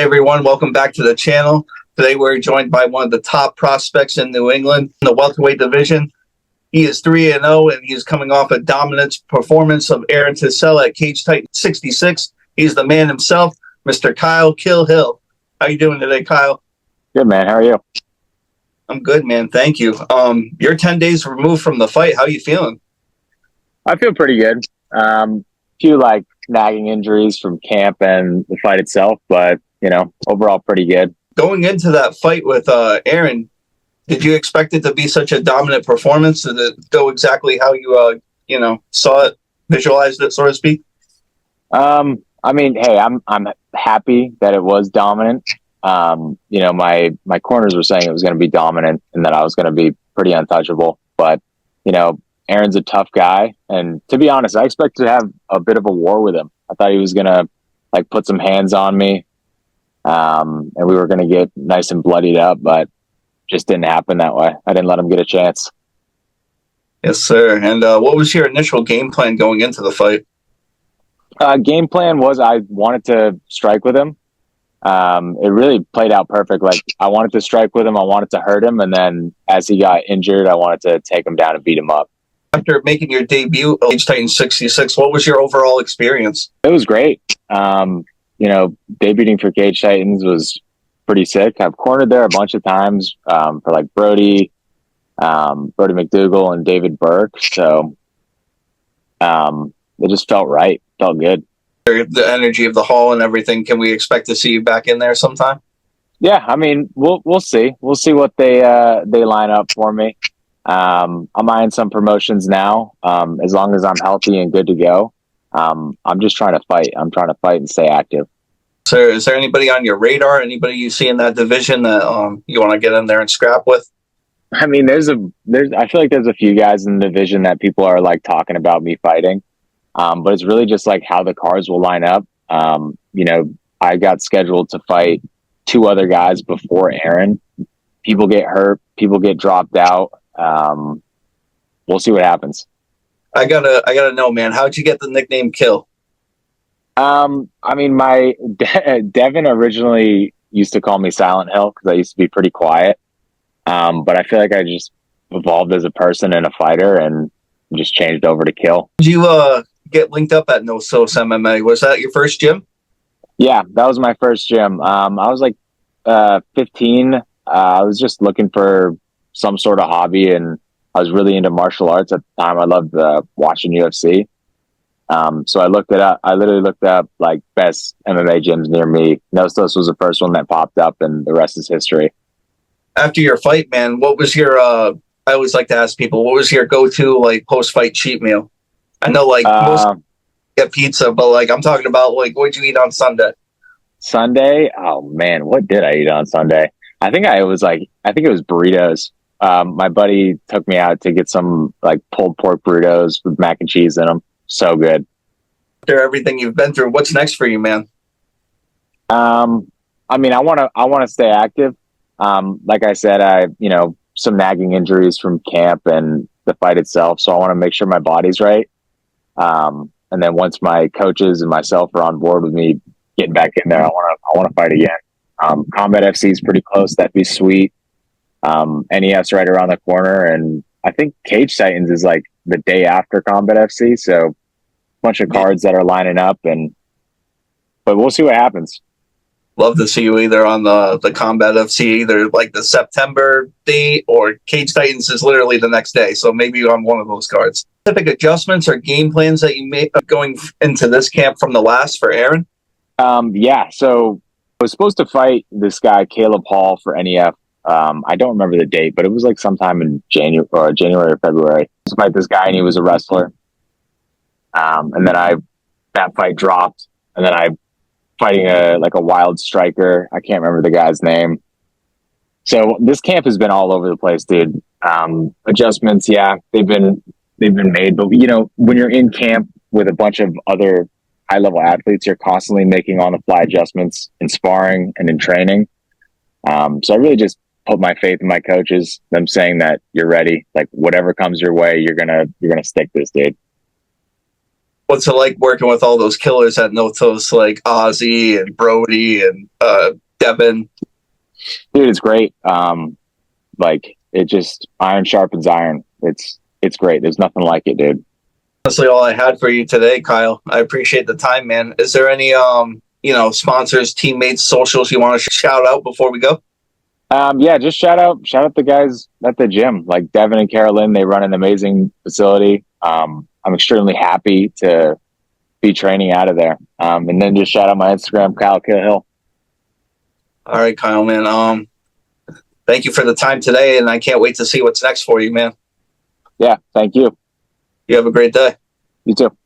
everyone, welcome back to the channel. Today we're joined by one of the top prospects in New England in the welterweight division. He is 3-0 and he's coming off a dominant performance of Aaron Tiscella at Cage Titan 66. He's the man himself, Mr. Kyle Kill Hill. How you doing today, Kyle? Good, man. How are you? I'm good, man. Thank you. You're 10 days removed from the fight. How are you feeling? I feel pretty good. Few nagging injuries from camp and the fight itself, but overall pretty good. Going into that fight with Aaron, did you expect it to be such a dominant performance? Did it go exactly how you saw it, visualized it, so to speak? Hey, I'm happy that it was dominant. My corners were saying it was going to be dominant and that I was going to be pretty untouchable, but Aaron's a tough guy, and to be honest, I expected to have a bit of a war with him. I thought he was going to put some hands on me, and we were going to get nice and bloodied up, but just didn't happen that way. I didn't let him get a chance. Yes, sir. And what was your initial game plan going into the fight? Game plan was I wanted to strike with him. It really played out perfect. I wanted to strike with him, I wanted to hurt him, and then as he got injured, I wanted to take him down and beat him up. After making your debut at Cage Titan 66, what was your overall experience? It was great. Debuting for Cage Titans was pretty sick. I've cornered there a bunch of times for Brody McDougal and David Burke. So it just felt right. Felt good. The energy of the hall and everything. Can we expect to see you back in there sometime? Yeah, we'll see. We'll see what they line up for me. I'm eyeing some promotions now. As long as I'm healthy and good to go. I'm just trying to fight. I'm trying to fight and stay active. Sir, is there anybody on your radar? Anybody you see in that division that you want to get in there and scrap with? I feel like there's a few guys in the division that people are talking about me fighting. But it's really just how the cards will line up. I got scheduled to fight 2 other guys before Aaron. People get hurt. People get dropped out. We'll see what happens. I gotta know, man. How'd you get the nickname Kill? My Devin originally used to call me Silent Hill because I used to be pretty quiet. But I feel like I just evolved as a person and a fighter and just changed over to Kill. Did you get linked up at Nostos MMA? Was that your first gym? Yeah, that was my first gym. I was 15. I was just looking for some sort of hobby, and I was really into martial arts at the time. I loved watching UFC. So I looked it up. I literally looked up best MMA gyms near me. Nostos was the first one that popped up, and the rest is history. After your fight, man, what was your I always like to ask people, what was your go-to post-fight cheat meal? I know most get pizza, but I'm talking about what'd you eat on Sunday? Sunday? Oh man, what did I eat on Sunday? I think it was burritos. My buddy took me out to get some pulled pork burritos with mac and cheese in them. So good. After everything you've been through, what's next for you, man? I want to stay active. Like I said, some nagging injuries from camp and the fight itself, so I want to make sure my body's right. And then once my coaches and myself are on board with me getting back in there, I want to fight again. Combat FC is pretty close. That'd be sweet. NEF's right around the corner, and I think Cage Titans is the day after Combat FC. So a bunch of cards that are lining up, but we'll see what happens. Love to see you either on the Combat FC, either the September date, or Cage Titans is literally the next day. So maybe you're on one of those cards. Specific adjustments or game plans that you made going into this camp from the last for Aaron? Yeah. So I was supposed to fight this guy, Caleb Hall, for NEF. I don't remember the date, but it was sometime in January or February. To fight this guy, and he was a wrestler. And then that fight dropped, and then I fighting a wild striker. I can't remember the guy's name. So this camp has been all over the place, dude. Adjustments, yeah, they've been made, but when you're in camp with a bunch of other high-level athletes, you're constantly making on-the-fly adjustments in sparring and in training. So I really just put my faith in my coaches, them saying that you're ready, whatever comes your way, you're gonna stick this, dude. What's it like working with all those killers at Notos, like Ozzy and Brody and Devin? Dude, it's great. Like it just iron sharpens iron. It's great. There's nothing like it, dude. Honestly, all I had for you today, Kyle. I appreciate the time, man. Is there any sponsors, teammates, socials you want to shout out before we go? Yeah, just shout out the guys at the gym, like Devin and Carolyn. They run an amazing facility. I'm extremely happy to be training out of there. And then just shout out my Instagram, Kyle Cahill. All right, Kyle, man. Thank you for the time today, and I can't wait to see what's next for you, man. Yeah, thank you. You have a great day. You too.